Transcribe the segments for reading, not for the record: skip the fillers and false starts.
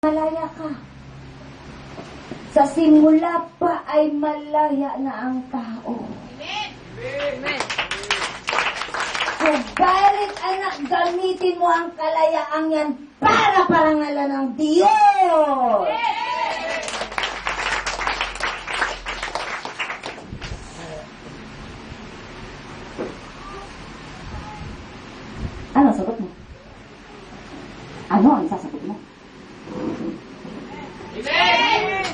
Malaya ka. Sa simula pa ay malaya na ang tao. Amen. Subalit anak, gamitin mo ang kalayaang yan para parangalan ng Diyos. Ano ang sagot mo? Ano ang sasagot mo? Amen.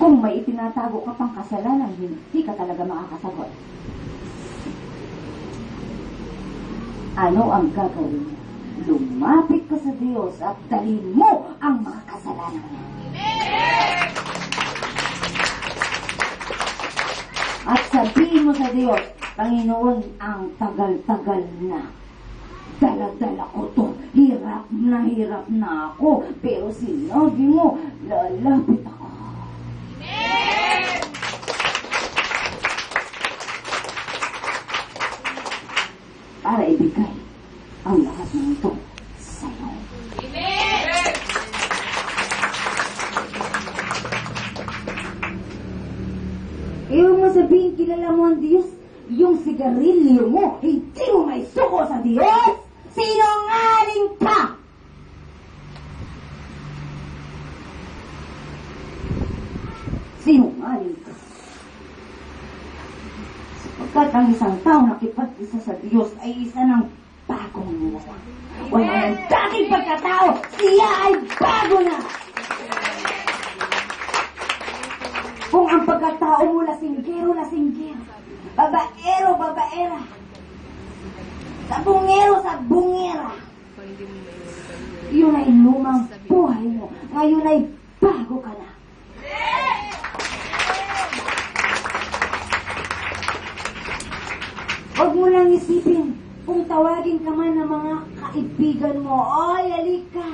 Kung may itinatago ka pang kasalanan, hindi ka talaga makakasagot. Ano ang gagawin mo? Lumapit ka sa Diyos at dalhin mo ang mga kasalanan niya. At sabihin mo sa Diyos, Panginoon, ang tagal-tagal na. Dala-dala ko to. Hirap na ako. Pero sinabi mo, lalapit ako. Para ibigay ang lahat ng ito sa'yo. Amen. Iyong mo sabihin, kilala mo ang Diyos, yung sigarilyo mo, hindi mo may suko sa Diyos. Sinungaling ka! Sinungaling ka. Sapagkat ang isang tao nakipag-isa sa Diyos ay isa ng bagong nilalang. Wala ng dating pagkatao, siya ay bago na. Kung ang pagkatao mo lasinggero, babaero, babaera, sabungera, yun ay lumang buhay mo. Ngayon ay bago ka na. Huwag mo lang isipin kung tawagin ka man ng mga kaibigan mo, oy, halika,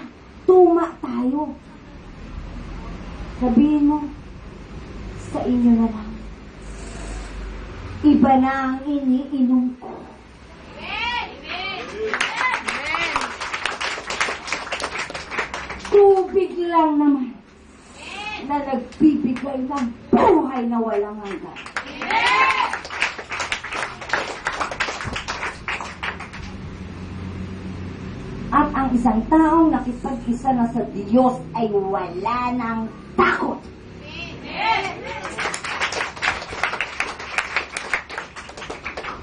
tuma tayo. Sabihin mo, sa inyo na lang. Iba na ang iniinom ko. Tubig lang naman na nagbibigay ng buhay na walang hanggan. At ang isang taong nakipag-isa na sa Diyos ay wala ng takot.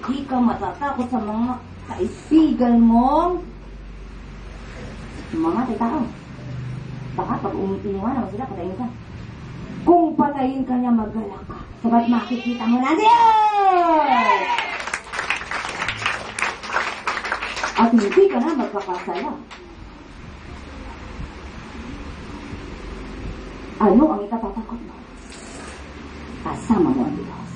Hindi ka matatakot sa mga kaibigan mong mga tao. Baka pag umitinuan mo sila, patayin ka. Kung patayin ka niya, magalak ka. Sabat makikita mo na Diyos! At hindi ka na magkakasala. Ano ang itatatakot mo? Kasama mo ang Diyos.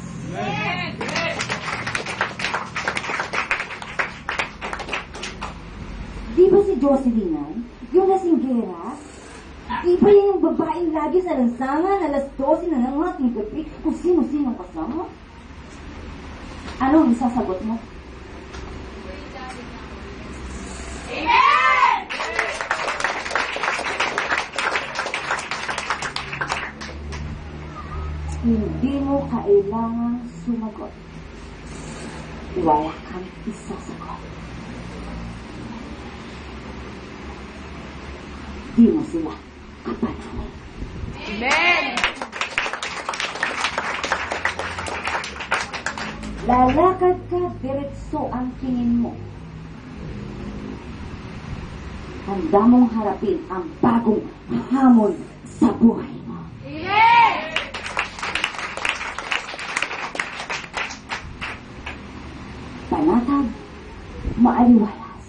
Di ba si Jocelyn, yung lasinggera, di ba yan yung babaeng lagi sa lansangan, alas 12 na ng ating gabi, kung sino-sino kasama? Ano ang isasagot mo? Amen. Hindi mo kailangang sumagot. Wala kang isasagot. Di mo sila kapanamin. Amen. Lalakad ka, diretso ang tingin mo. Handa mong harapin ang bagong hamon sa buhay mo. Amen. Panatag, maaliwalas,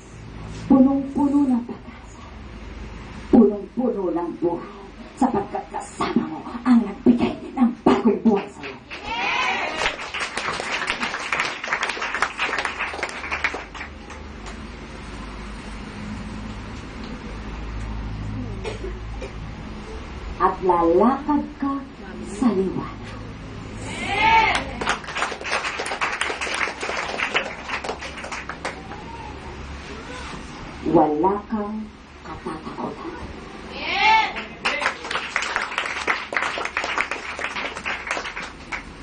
punong-puno ng pag-asa, punong-puno ng buhay, sapagkat kasama mo ang nagbigay ng bagong buhay sa'yo. At lalakad ka sa liwanag. wala kang katatakutan.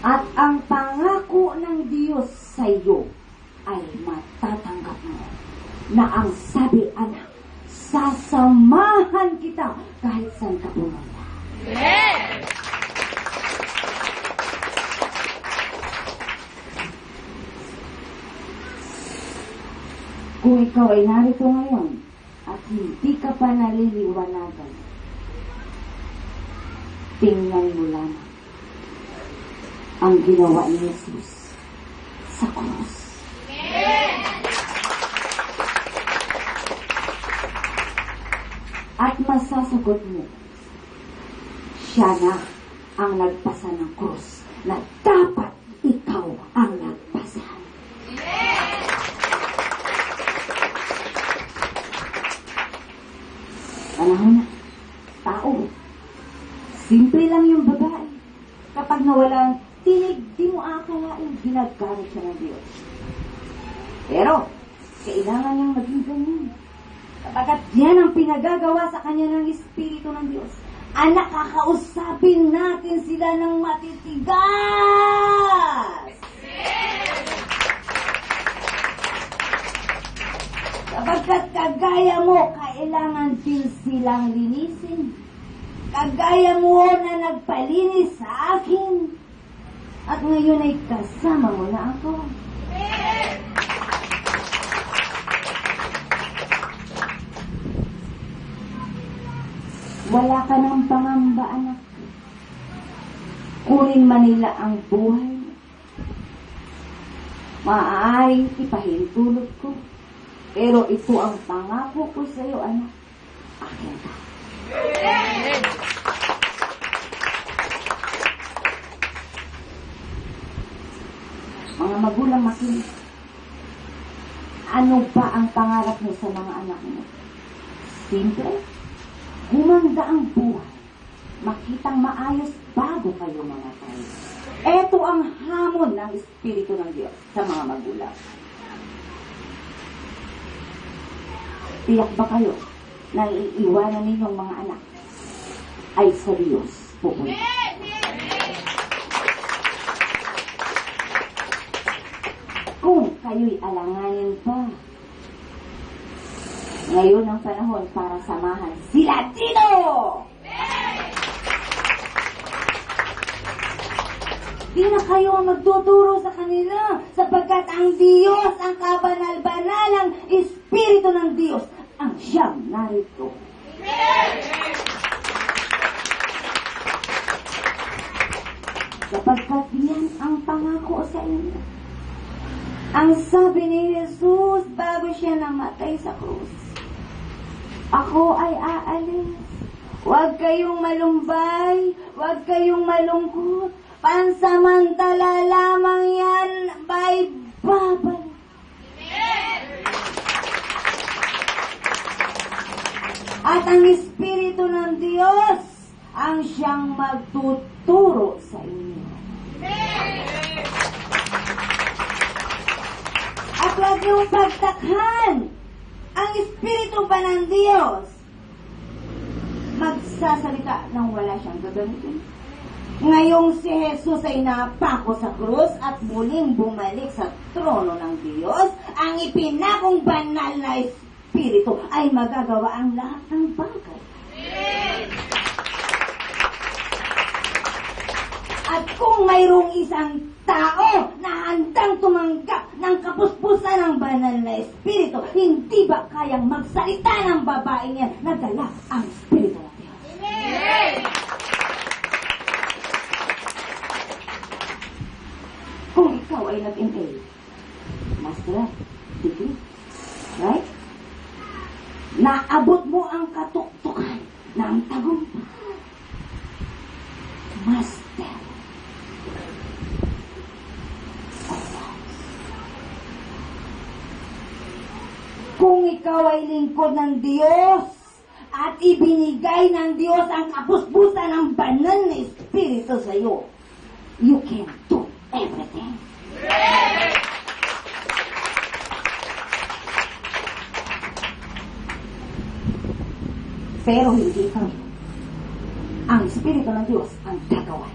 At ang pangako ng Diyos sa iyo ay matatanggap mo na ang sabi, anak, sasamahan kita kahit saan ka pumunta. Kung ikaw ay narito ngayon at hindi ka pa naliliwanagan, tingnan mo lamang ang ginawa ni Jesus sa krus. At masasagot mo, siya na ang nagpasa ng krus na dapat ikaw ang nagpasa. Panahon na, tao, simple lang yung babae. Kapag nawalang tinig, di mo akalain ginagamit siya ng Diyos. Pero, kailangan niyang maging ganyan. Kapagkat yan ang pinagagawa sa kanya ng Espiritu ng Diyos. Anak, kakausapin natin sila ng matitigas. Kapagkat kagaya mo, kailangan din silang linisin. Kagaya mo na nagpalinis sa akin. At ngayon ay kasama mo na ako. Wala ka ng pangamba, anak. Kunin man nila ang buhay mo. Maaaring ipahintulot ko. Pero ito ang pangako ko sa iyo, anak. Akin ka. Mga magulang makinig. Ano ba ang pangarap mo sa mga anak mo? Simple. Gumanda ang buhay. Makitang maayos bago kayo mamatay. Ito ang hamon ng Espiritu ng Diyos sa mga magulang. Tiyak ba kayo na iiwanan ninyong mga anak ay sa Diyos pupunta? Kung kayo'y alanganin pa, ngayon ang panahon para samahan sila dito! Di na kayo ang magtuturo sa kanila sapagkat ang Diyos, ang kabanal-banalang Espiritu ng Diyos, ang siyang narito. Sapagkat yan ang pangako sa inyo. Ang sabi ni Jesus bago siya namatay sa krus, ako ay aalis. Huwag kayong malumbay, huwag kayong malungkot. Pansamantala lamang yan, may babalik. At ang Espiritu ng Diyos ang siyang magtuturo sa inyo. At huwag niyong pagtakhan. Ang Espiritu ba ng Diyos magsasalita nang wala siyang gagamitin? Ngayong si Jesus ay napako sa krus at muling bumalik sa trono ng Diyos, ang ipinakong banal na Espiritu ay magagawa ang lahat ng bagay. At kung mayroong isang tao na handang tumanggap ng kapuspusan ng banal na Espiritu, hindi ba kayang magsalita ng babae niya na dala ang Espiritu ng Diyos? Amen! Kung ikaw ay nag-MA, master, degree, right? Naabot mo ang katuktukan ng tagumpay. Master. Kung ikaw ay lingkod ng Diyos at ibinigay ng Diyos ang kapuspusan ng banal na Espiritu sa iyo, you can do everything. Pero hindi kami. Ang Espiritu ng Diyos ang gagawa.